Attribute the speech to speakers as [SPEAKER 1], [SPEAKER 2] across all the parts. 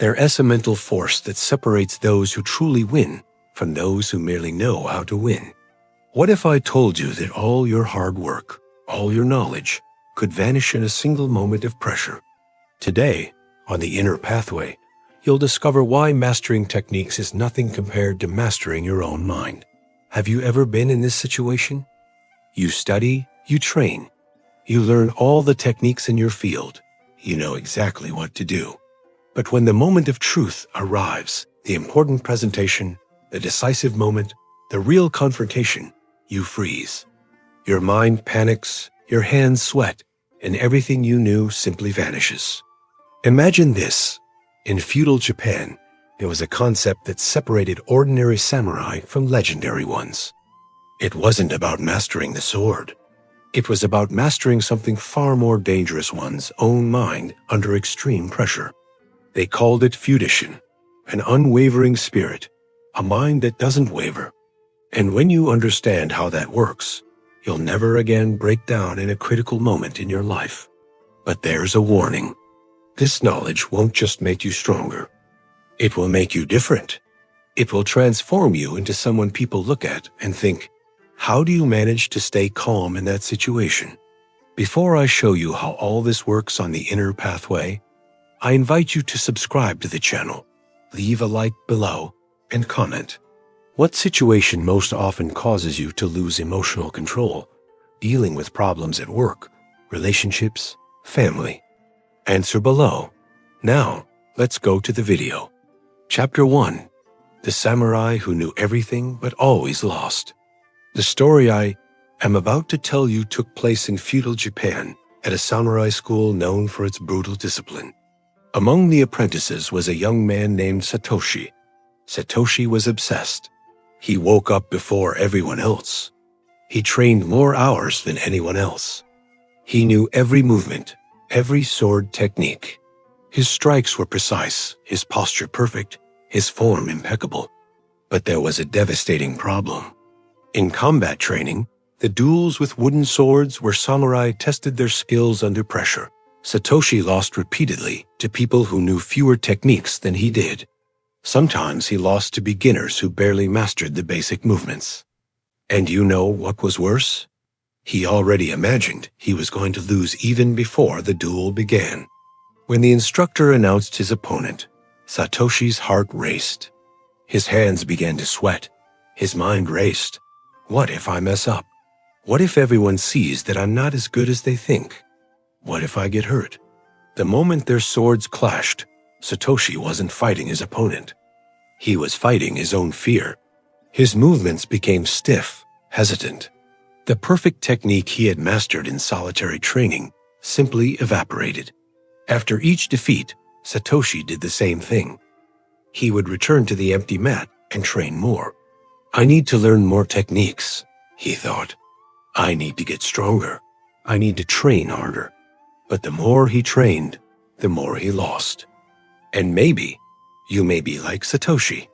[SPEAKER 1] They're a mental force that separates those who truly win from those who merely know how to win. What if I told you that all your hard work, all your knowledge, could vanish in a single moment of pressure? Today, on the Inner Pathway, you'll discover why mastering techniques is nothing compared to mastering your own mind. Have you ever been in this situation? You study, you train, you learn all the techniques in your field, you know exactly what to do. But when the moment of truth arrives, the important presentation, the decisive moment, the real confrontation, you freeze. Your mind panics, your hands sweat, and everything you knew simply vanishes. Imagine this. In feudal Japan, there was a concept that separated ordinary samurai from legendary ones. It wasn't about mastering the sword. It was about mastering something far more dangerous, one's own mind under extreme pressure. They called it Fudoshin, an unwavering spirit, a mind that doesn't waver. And when you understand how that works, you'll never again break down in a critical moment in your life. But there's a warning. This knowledge won't just make you stronger. It will make you different. It will transform you into someone people look at and think, how do you manage to stay calm in that situation? Before I show you how all this works on the Inner Pathway, I invite you to subscribe to the channel, leave a like below, and comment. What situation most often causes you to lose emotional control, dealing with problems at work, relationships, family? Answer below. Now, let's go to the video. Chapter 1. The Samurai Who Knew Everything But Always Lost. The story I am about to tell you took place in feudal Japan at a samurai school known for its brutal discipline. Among the apprentices was a young man named Satoshi. Satoshi was obsessed. He woke up before everyone else. He trained more hours than anyone else. He knew every movement, every sword technique. His strikes were precise, his posture perfect, his form impeccable. But there was a devastating problem. In combat training, the duels with wooden swords where samurai tested their skills under pressure, Satoshi lost repeatedly to people who knew fewer techniques than he did. Sometimes he lost to beginners who barely mastered the basic movements. And you know what was worse? He already imagined he was going to lose even before the duel began. When the instructor announced his opponent, Satoshi's heart raced. His hands began to sweat. His mind raced. What if I mess up? What if everyone sees that I'm not as good as they think? What if I get hurt? The moment their swords clashed, Satoshi wasn't fighting his opponent. He was fighting his own fear. His movements became stiff, hesitant. The perfect technique he had mastered in solitary training simply evaporated. After each defeat, Satoshi did the same thing. He would return to the empty mat and train more. I need to learn more techniques, he thought. I need to get stronger. I need to train harder. But the more he trained, the more he lost. And maybe you may be like Satoshi.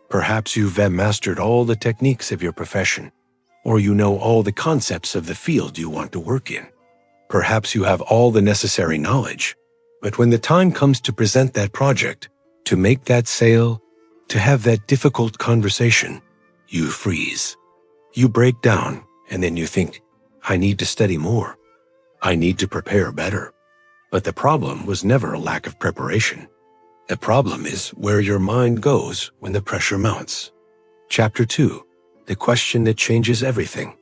[SPEAKER 1] Perhaps you've mastered all the techniques of your profession, or you know all the concepts of the field you want to work in. Perhaps you have all the necessary knowledge, but when the time comes to present that project, to make that sale, to have that difficult conversation, you freeze. You break down, and then you think, I need to study more. I need to prepare better. But the problem was never a lack of preparation. The problem is where your mind goes when the pressure mounts. Chapter 2. The Question That Changes Everything.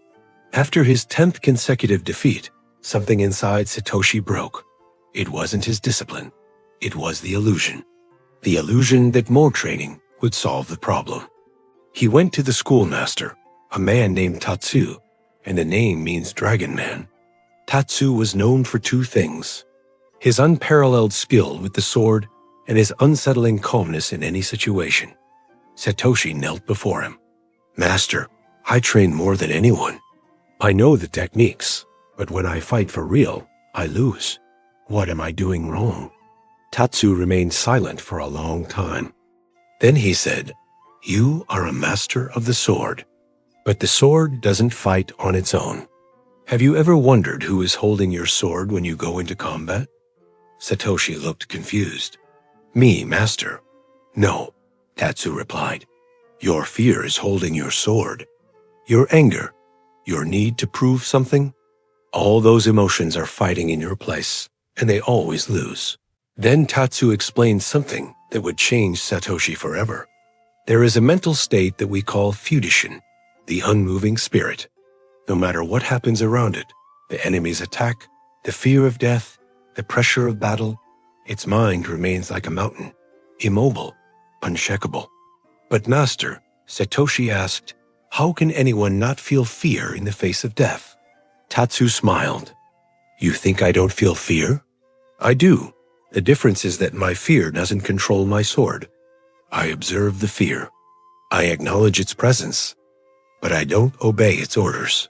[SPEAKER 1] After his 10th consecutive defeat, something inside Satoshi broke. It wasn't his discipline. It was the illusion. The illusion that more training would solve the problem. He went to the schoolmaster, a man named Tatsu, and the name means Dragon Man. Tatsu was known for two things: his unparalleled skill with the sword and his unsettling calmness in any situation. Satoshi knelt before him. Master, I train more than anyone. I know the techniques, but when I fight for real, I lose. What am I doing wrong? Tatsu remained silent for a long time. Then he said, You are a master of the sword, but the sword doesn't fight on its own. Have you ever wondered who is holding your sword when you go into combat? Satoshi looked confused. Me, master. No, Tatsu replied. Your fear is holding your sword. Your anger, your need to prove something, all those emotions are fighting in your place, and they always lose. Then Tatsu explained something that would change Satoshi forever. There is a mental state that we call Fudoshin, the unmoving spirit. No matter what happens around it, the enemy's attack, the fear of death, the pressure of battle, its mind remains like a mountain, immobile, unshakable. But master, Satoshi asked, how can anyone not feel fear in the face of death? Tatsu smiled. You think I don't feel fear? I do. The difference is that my fear doesn't control my sword. I observe the fear. I acknowledge its presence, but I don't obey its orders.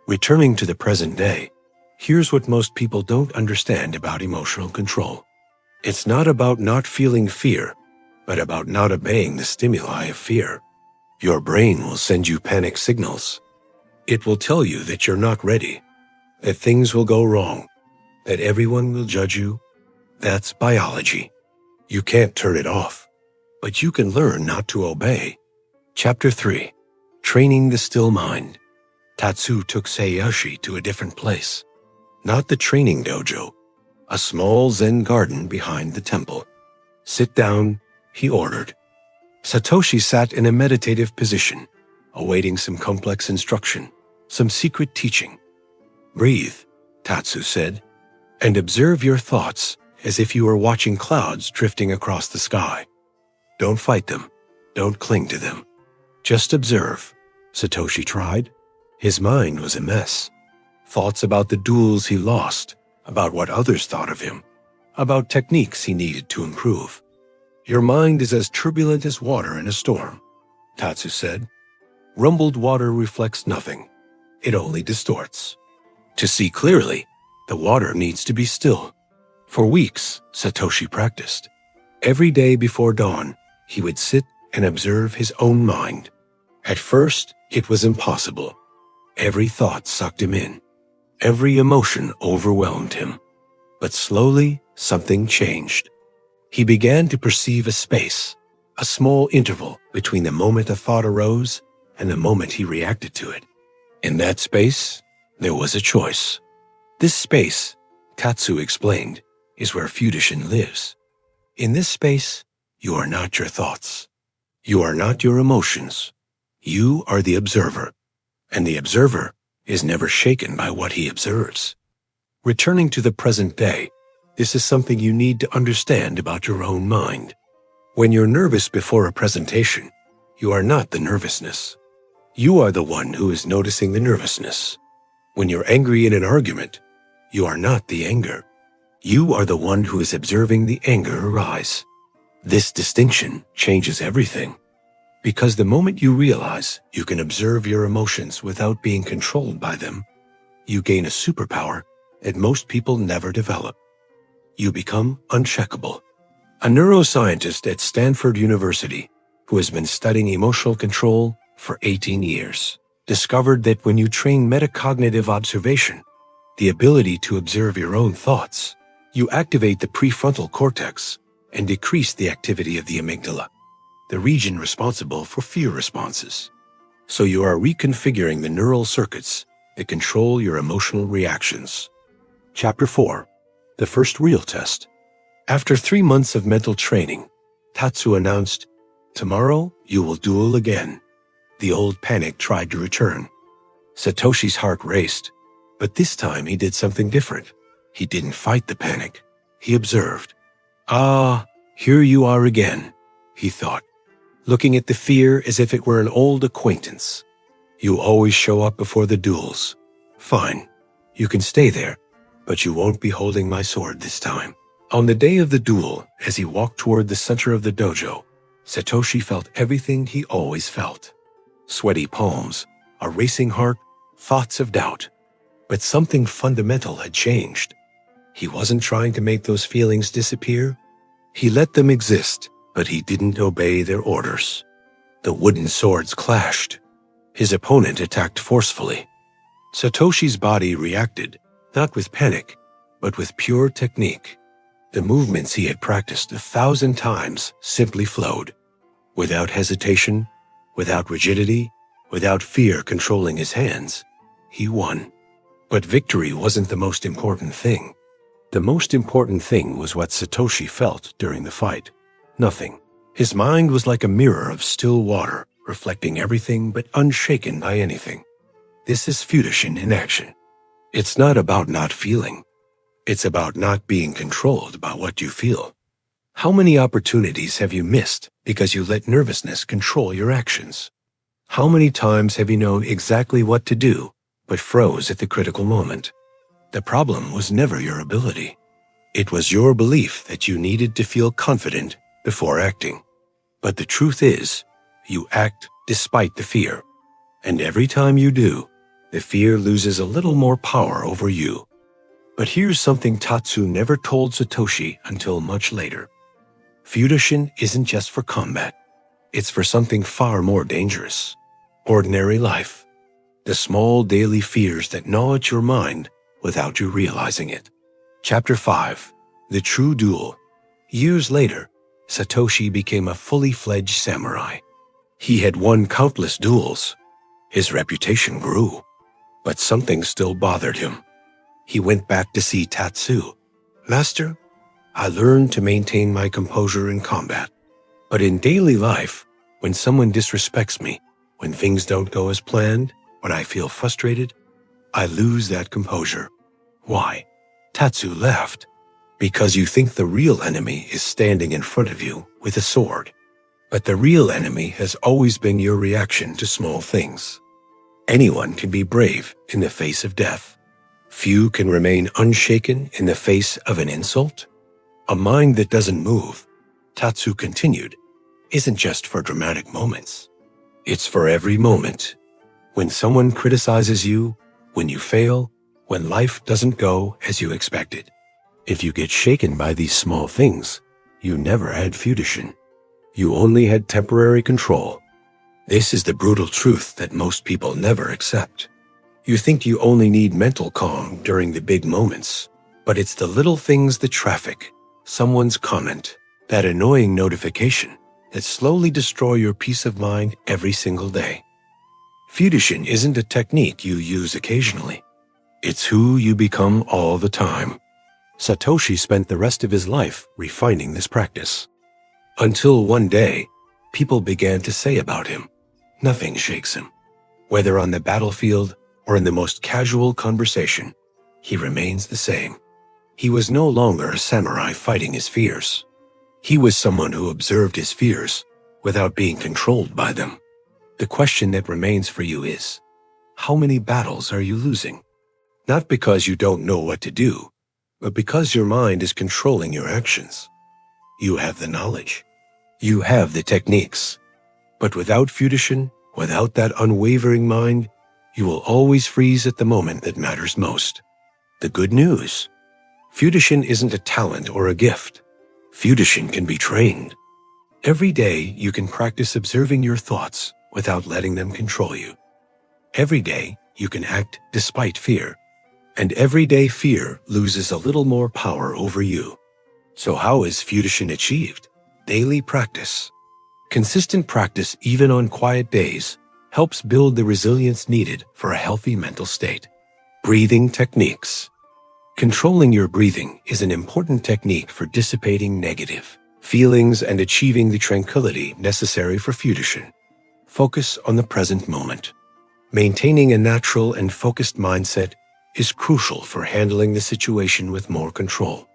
[SPEAKER 1] Returning to the present day, here's what most people don't understand about emotional control. It's not about not feeling fear, but about not obeying the stimuli of fear. Your brain will send you panic signals. It will tell you that you're not ready, that things will go wrong, that everyone will judge you. That's biology. You can't turn it off, but you can learn not to obey. Chapter 3. Training the Still Mind. Tatsu took Satoshi to a different place. Not the training dojo, a small Zen garden behind the temple. Sit down, he ordered. Satoshi sat in a meditative position, awaiting some complex instruction, some secret teaching. Breathe, Tatsu said, and observe your thoughts as if you were watching clouds drifting across the sky. Don't fight them. Don't cling to them. Just observe. Satoshi tried. His mind was a mess. Thoughts about the duels he lost, about what others thought of him, about techniques he needed to improve. Your mind is as turbulent as water in a storm, Tatsu said. Rumbled water reflects nothing. It only distorts. To see clearly, the water needs to be still. For weeks, Satoshi practiced. Every day before dawn, he would sit and observe his own mind. At first, it was impossible. Every thought sucked him in. Every emotion overwhelmed him. But slowly, something changed. He began to perceive a space, a small interval between the moment a thought arose and the moment he reacted to it. In that space, there was a choice. This space, Tatsu explained, is where Fudoshin lives. In this space, you are not your thoughts. You are not your emotions. You are the observer, and the observer is never shaken by what he observes. Returning to the present day, this is something you need to understand about your own mind. When you're nervous before a presentation, you are not the nervousness. You are the one who is noticing the nervousness. When you're angry in an argument, you are not the anger. You are the one who is observing the anger arise. This distinction changes everything. Because the moment you realize you can observe your emotions without being controlled by them, you gain a superpower that most people never develop. You become unshakable. A neuroscientist at Stanford University, who has been studying emotional control for 18 years, discovered that when you train metacognitive observation, the ability to observe your own thoughts, you activate the prefrontal cortex and decrease the activity of the amygdala, the region responsible for fear responses. So you are reconfiguring the neural circuits that control your emotional reactions. Chapter 4. The First Real Test. After 3 months of mental training, Tatsu announced, "Tomorrow you will duel again." The old panic tried to return. Satoshi's heart raced, but this time he did something different. He didn't fight the panic. He observed. "Ah, here you are again," he thought, looking at the fear as if it were an old acquaintance. "You always show up before the duels. Fine, you can stay there, but you won't be holding my sword this time." On the day of the duel, as he walked toward the center of the dojo, Satoshi felt everything he always felt. Sweaty palms, a racing heart, thoughts of doubt. But something fundamental had changed. He wasn't trying to make those feelings disappear. He let them exist, but he didn't obey their orders. The wooden swords clashed. His opponent attacked forcefully. Satoshi's body reacted, not with panic, but with pure technique. The movements he had practiced 1,000 times simply flowed, without hesitation, without rigidity, without fear controlling his hands. He won. But victory wasn't the most important thing. The most important thing was what Satoshi felt during the fight. Nothing. His mind was like a mirror of still water, reflecting everything but unshaken by anything. This is Fudoshin in action. It's not about not feeling. It's about not being controlled by what you feel. How many opportunities have you missed because you let nervousness control your actions? How many times have you known exactly what to do, but froze at the critical moment? The problem was never your ability. It was your belief that you needed to feel confident before acting. But the truth is, you act despite the fear. And every time you do, the fear loses a little more power over you. But here's something Tatsu never told Satoshi until much later. Fudoshin isn't just for combat. It's for something far more dangerous. Ordinary life. The small daily fears that gnaw at your mind without you realizing it. Chapter 5. The True Duel. Years later, Satoshi became a fully fledged samurai. He had won countless duels. His reputation grew. But something still bothered him. He went back to see Tatsu. Master, I learned to maintain my composure in combat. But in daily life, when someone disrespects me, when things don't go as planned, when I feel frustrated, I lose that composure. Why? Tatsu laughed. Because you think the real enemy is standing in front of you with a sword. But the real enemy has always been your reaction to small things. Anyone can be brave in the face of death. Few can remain unshaken in the face of an insult. A mind that doesn't move, Tatsu continued, isn't just for dramatic moments. It's for every moment. When someone criticizes you, when you fail, when life doesn't go as you expected. If you get shaken by these small things, you never had Fudoshin. You only had temporary control. This is the brutal truth that most people never accept. You think you only need mental calm during the big moments, but it's the little things that traffic, someone's comment, that annoying notification, that slowly destroy your peace of mind every single day. Fudoshin isn't a technique you use occasionally. It's who you become all the time. Satoshi spent the rest of his life refining this practice. Until one day, people began to say about him, nothing shakes him. Whether on the battlefield or in the most casual conversation, he remains the same. He was no longer a samurai fighting his fears. He was someone who observed his fears without being controlled by them. The question that remains for you is, how many battles are you losing? Not because you don't know what to do, but because your mind is controlling your actions. You have the knowledge. You have the techniques. But without Fudoshin, without that unwavering mind, you will always freeze at the moment that matters most. The good news, Fudoshin isn't a talent or a gift. Fudoshin can be trained. Every day you can practice observing your thoughts without letting them control you. Every day you can act despite fear. And every day fear loses a little more power over you. So how is Fudoshin achieved? Daily practice. Consistent practice, even on quiet days, helps build the resilience needed for a healthy mental state. Breathing techniques. Controlling your breathing is an important technique for dissipating negative feelings and achieving the tranquility necessary for Fudoshin. Focus on the present moment. Maintaining a natural and focused mindset is crucial for handling the situation with more control.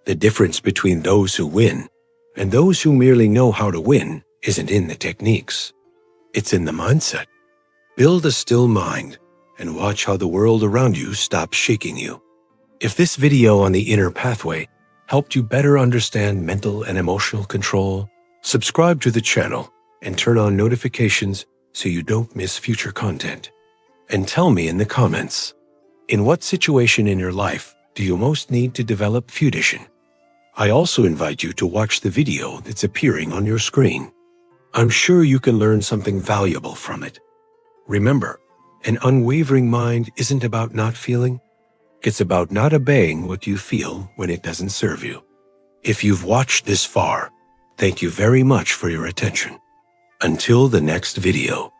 [SPEAKER 1] The difference between those who win and those who merely know how to win isn't in the techniques. It's in the mindset. Build a still mind and watch how the world around you stops shaking you. If this video on the inner pathway helped you better understand mental and emotional control, subscribe to the channel and turn on notifications so you don't miss future content. And tell me in the comments, in what situation in your life do you most need to develop Fudoshin? I also invite you to watch the video that's appearing on your screen. I'm sure you can learn something valuable from it. Remember, an unwavering mind isn't about not feeling. It's about not obeying what you feel when it doesn't serve you. If you've watched this far, thank you very much for your attention. Until the next video.